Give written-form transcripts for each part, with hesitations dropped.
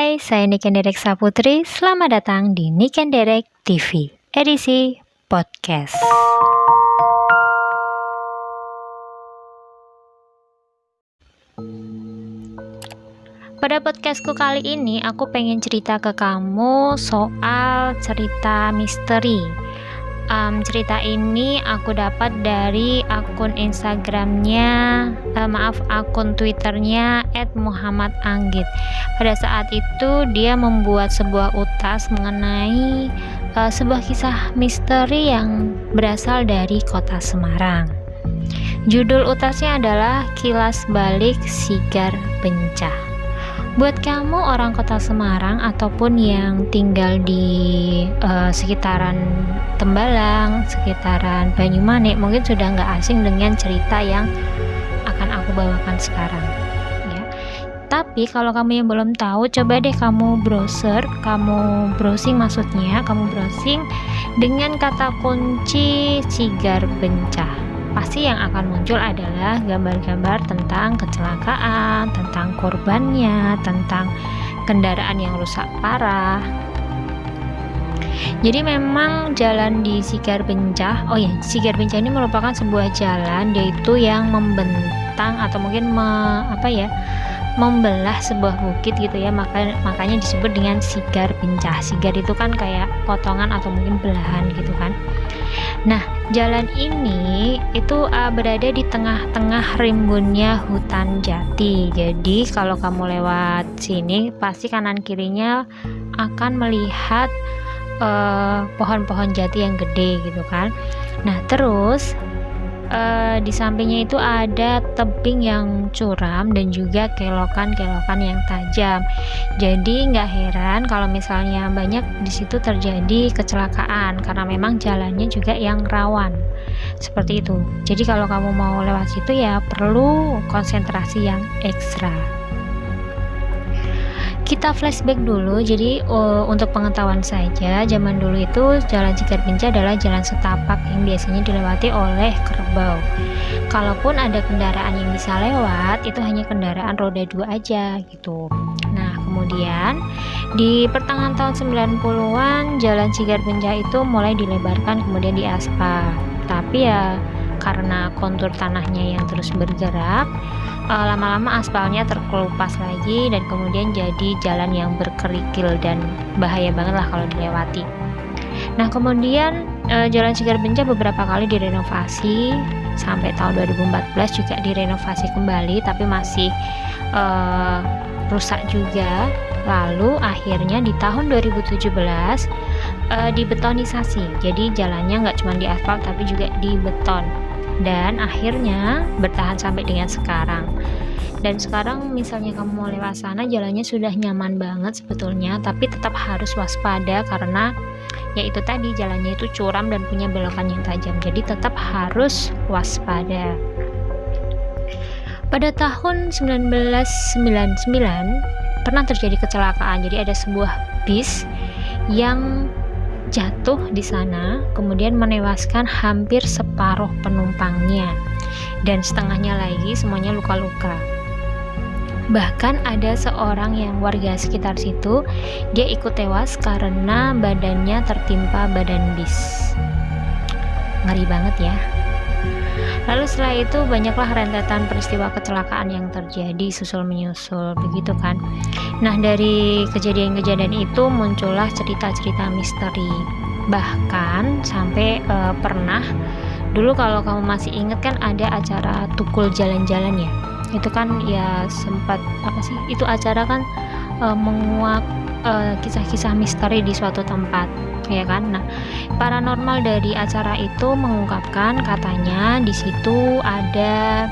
Hai, saya Niken Derek Saputri. Selamat datang di Niken Derek TV, edisi podcast. Pada podcastku kali ini, aku pengen cerita ke kamu soal cerita misteri. Cerita ini aku dapat dari akun akun Twitternya @muhammadanggit. Pada saat itu dia membuat sebuah utas mengenai sebuah kisah misteri yang berasal dari kota Semarang. Judul utasnya adalah Kilas Balik Sigar Bencah. Buat kamu orang kota Semarang ataupun yang tinggal di sekitaran Tembalang, sekitaran Banyumanik, mungkin sudah nggak asing dengan cerita yang akan aku bawakan sekarang. Ya. Tapi kalau kamu yang belum tahu, coba deh kamu browsing dengan kata kunci Sigar Bencah. Pasti yang akan muncul adalah gambar-gambar tentang kecelakaan, tentang korbannya, tentang kendaraan yang rusak parah. Jadi memang jalan di Sigar Bencah, Sigar Bencah ini merupakan sebuah jalan, yaitu yang membentang atau mungkin membelah sebuah bukit gitu ya, makanya disebut dengan Sigar Bencah. Sigar itu kan kayak potongan atau mungkin belahan gitu kan. Nah, jalan ini itu berada di tengah-tengah rimbunnya hutan jati. Jadi kalau kamu lewat sini, pasti kanan kirinya akan melihat pohon-pohon jati yang gede gitu kan. Nah, terus di sampingnya itu ada tebing yang curam dan juga kelokan-kelokan yang tajam. Jadi nggak heran kalau misalnya banyak di situ terjadi kecelakaan karena memang jalannya juga yang rawan. Seperti itu. Jadi kalau kamu mau lewat situ ya perlu konsentrasi yang ekstra. Kita flashback dulu. Jadi untuk pengetahuan saja, zaman dulu itu jalan Sigar Bencah adalah jalan setapak yang biasanya dilewati oleh kerbau. Kalaupun ada kendaraan yang bisa lewat, itu hanya kendaraan roda 2 aja gitu. Nah, kemudian di pertengahan tahun 90-an jalan Sigar Bencah itu mulai dilebarkan kemudian diaspal. Tapi ya karena kontur tanahnya yang terus bergerak, lama-lama aspalnya terkelupas lagi dan kemudian jadi jalan yang berkerikil dan bahaya banget lah kalau dilewati. Nah, kemudian jalan Sigar Bencah beberapa kali direnovasi sampai tahun 2014 juga direnovasi kembali, tapi masih rusak juga. Lalu akhirnya di tahun 2017 dibetonisasi. Jadi jalannya nggak cuma diaspal tapi juga dibeton. Dan akhirnya bertahan sampai dengan sekarang. Dan sekarang misalnya kamu mau lewat sana, jalannya sudah nyaman banget sebetulnya, tapi tetap harus waspada karena yaitu tadi jalannya itu curam dan punya belokan yang tajam. Jadi tetap harus waspada. Pada tahun 1999 pernah terjadi kecelakaan. Jadi ada sebuah bis yang jatuh di sana, kemudian menewaskan hampir separuh penumpangnya dan setengahnya lagi semuanya luka-luka. Bahkan ada seorang yang warga sekitar situ, dia ikut tewas karena badannya tertimpa badan bis. Ngeri banget ya. Lalu setelah itu banyaklah rentetan peristiwa kecelakaan yang terjadi susul menyusul begitu kan. Nah, dari kejadian-kejadian itu muncullah cerita-cerita misteri. Bahkan sampai pernah dulu, kalau kamu masih ingat kan ada acara Tukul Jalan-Jalan ya. Itu kan ya sempat itu acara kan menguak kisah-kisah misteri di suatu tempat, ya kan. Nah, paranormal dari acara itu mengungkapkan katanya di situ ada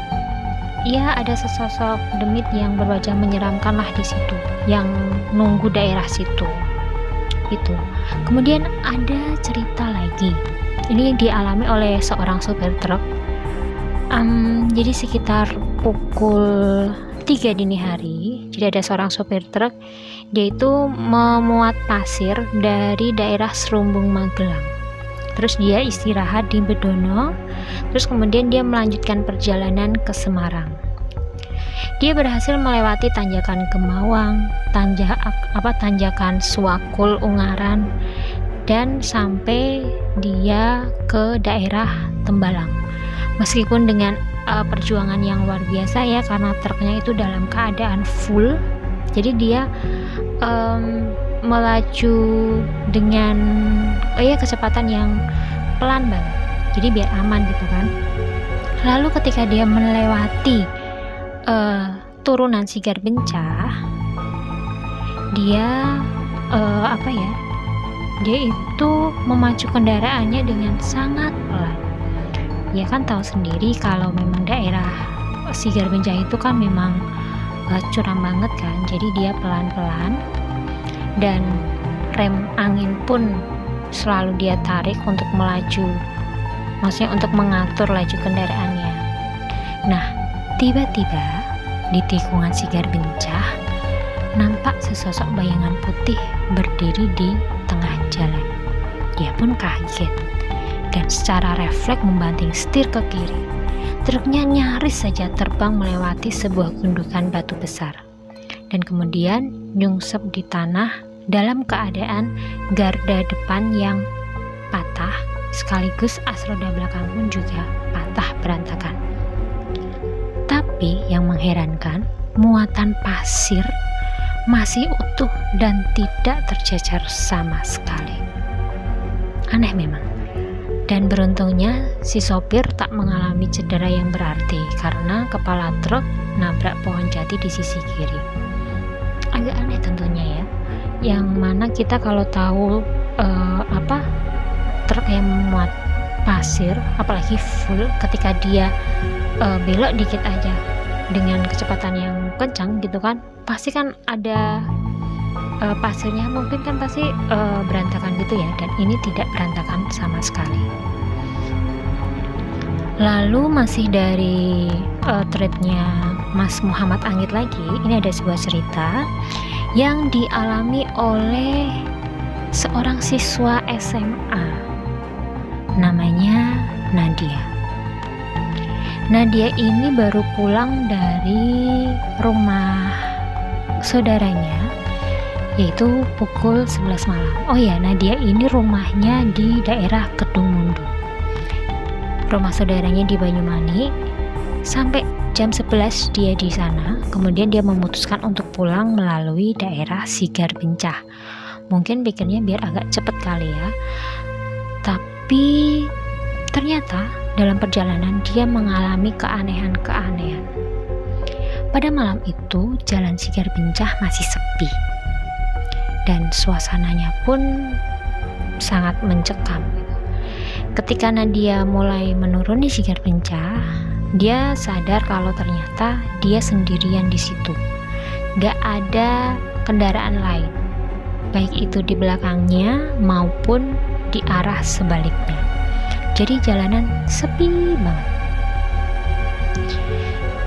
sesosok demit yang berwajah menyeramkan lah di situ, yang nunggu daerah situ. Itu. Kemudian ada cerita lagi. Ini dialami oleh seorang sopir truk. Jadi sekitar pukul 3 dini hari, jadi ada seorang sopir truk, dia itu memuat pasir dari daerah Serumbung Magelang. Terus dia istirahat di Bedono, terus kemudian dia melanjutkan perjalanan ke Semarang. Dia berhasil melewati tanjakan Gemawang, tanjakan Swakul Ungaran, dan sampai dia ke daerah Tembalang. Meskipun dengan perjuangan yang luar biasa ya, karena truknya itu dalam keadaan full, jadi dia melaju dengan kecepatan yang pelan banget, jadi biar aman gitu kan. Lalu ketika dia melewati turunan Sigar Bencah, dia dia itu memacu kendaraannya dengan sangat pelan. Ya kan tahu sendiri kalau memang daerah Sigar Bencah itu kan memang curam banget kan, jadi dia pelan-pelan, dan rem angin pun selalu dia tarik untuk melaju, maksudnya untuk mengatur laju kendaraannya. Nah, tiba-tiba di tikungan Sigar Bencah nampak sesosok bayangan putih berdiri di tengah jalan. Dia pun kaget dan secara refleks membanting setir ke kiri. Truknya nyaris saja terbang melewati sebuah gundukan batu besar dan kemudian nyungsep di tanah dalam keadaan garda depan yang patah, sekaligus as roda belakang pun juga patah berantakan. Tapi yang mengherankan, muatan pasir masih utuh dan tidak tercecer sama sekali. Aneh memang. Dan beruntungnya si sopir tak mengalami cedera yang berarti karena kepala truk nabrak pohon jati di sisi kiri. Agak aneh tentunya ya, yang mana kita kalau tahu truk yang memuat pasir apalagi full, ketika dia belok dikit aja dengan kecepatan yang kencang gitu kan, pasti kan ada pasirnya mungkin kan pasti berantakan gitu ya, dan ini tidak berantakan sama sekali. Lalu masih dari threadnya Mas Muhammad Anggit lagi, ini ada sebuah cerita yang dialami oleh seorang siswa SMA namanya Nadia. Nadia ini baru pulang dari rumah saudaranya, yaitu pukul 11 malam. Oh ya, Nadia ini rumahnya di daerah Kedung Mundu. Rumah saudaranya di Banyumanik. Sampai jam 11 dia di sana, kemudian dia memutuskan untuk pulang melalui daerah Sigar Bencah. Mungkin pikirnya biar agak cepet kali ya. Tapi ternyata dalam perjalanan dia mengalami keanehan-keanehan. Pada malam itu jalan Sigar Bencah masih sepi dan suasananya pun sangat mencekam. Ketika Nadia mulai menuruni Sigar Bencah, dia sadar kalau ternyata dia sendirian di situ. Gak ada kendaraan lain, baik itu di belakangnya maupun di arah sebaliknya. Jadi jalanan sepi banget.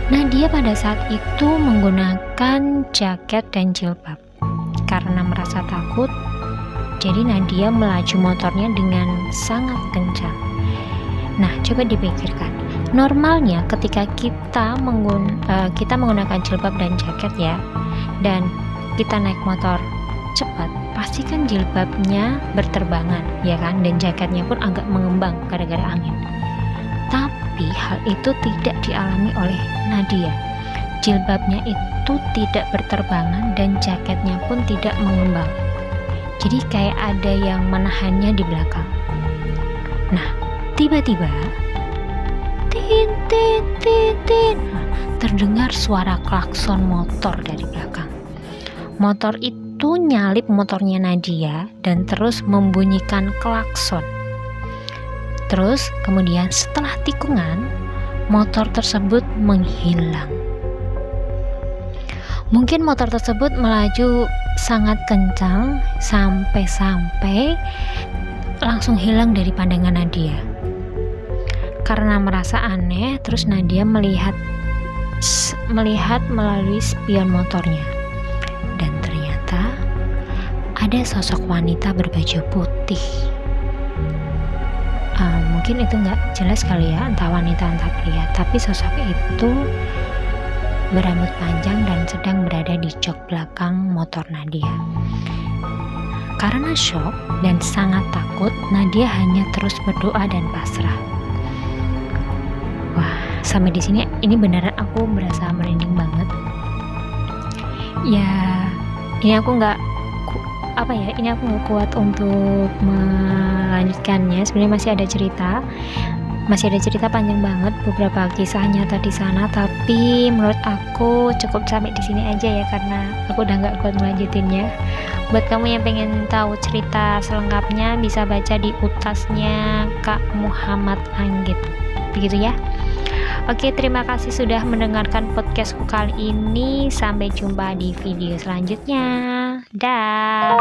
Nadia pada saat itu menggunakan jaket dan jilbab. Karena merasa takut, jadi Nadia melaju motornya dengan sangat kencang. Nah, coba dipikirkan. Normalnya ketika kita menggunakan jilbab dan jaket ya, dan kita naik motor cepat, pasti kan jilbabnya berterbangan, ya kan? Dan jaketnya pun agak mengembang gara-gara angin. Tapi hal itu tidak dialami oleh Nadia. Jilbabnya itu tidak berterbangan dan jaketnya pun tidak mengembang. Jadi kayak ada yang menahannya di belakang. Nah, tiba-tiba tin, terdengar suara klakson motor dari belakang. Motor itu nyalip motornya Nadia dan terus membunyikan klakson. Terus kemudian setelah tikungan, motor tersebut menghilang. Mungkin motor tersebut melaju sangat kencang sampai langsung hilang dari pandangan Nadia. Karena merasa aneh, terus Nadia melihat melalui spion motornya, dan ternyata ada sosok wanita berbaju putih. Mungkin itu nggak jelas kali ya, entah wanita entah pria, tapi sosok itu berambut panjang dan sedang berada di jok belakang motor Nadia. Karena shock dan sangat takut, Nadia hanya terus berdoa dan pasrah. Wah, sampai di sini ini beneran aku berasa merinding banget. Ya, ini aku nggak kuat untuk melanjutkannya. Sebenarnya masih ada cerita panjang banget, beberapa kisah nyata di sana, tapi menurut aku cukup sampai di sini aja ya, karena aku udah nggak kuat melanjutinnya. Buat kamu yang pengen tahu cerita selengkapnya, bisa baca di utasnya Kak Muhammad Anggit, begitu ya. Oke, terima kasih sudah mendengarkan podcastku kali ini. Sampai jumpa di video selanjutnya. Dah.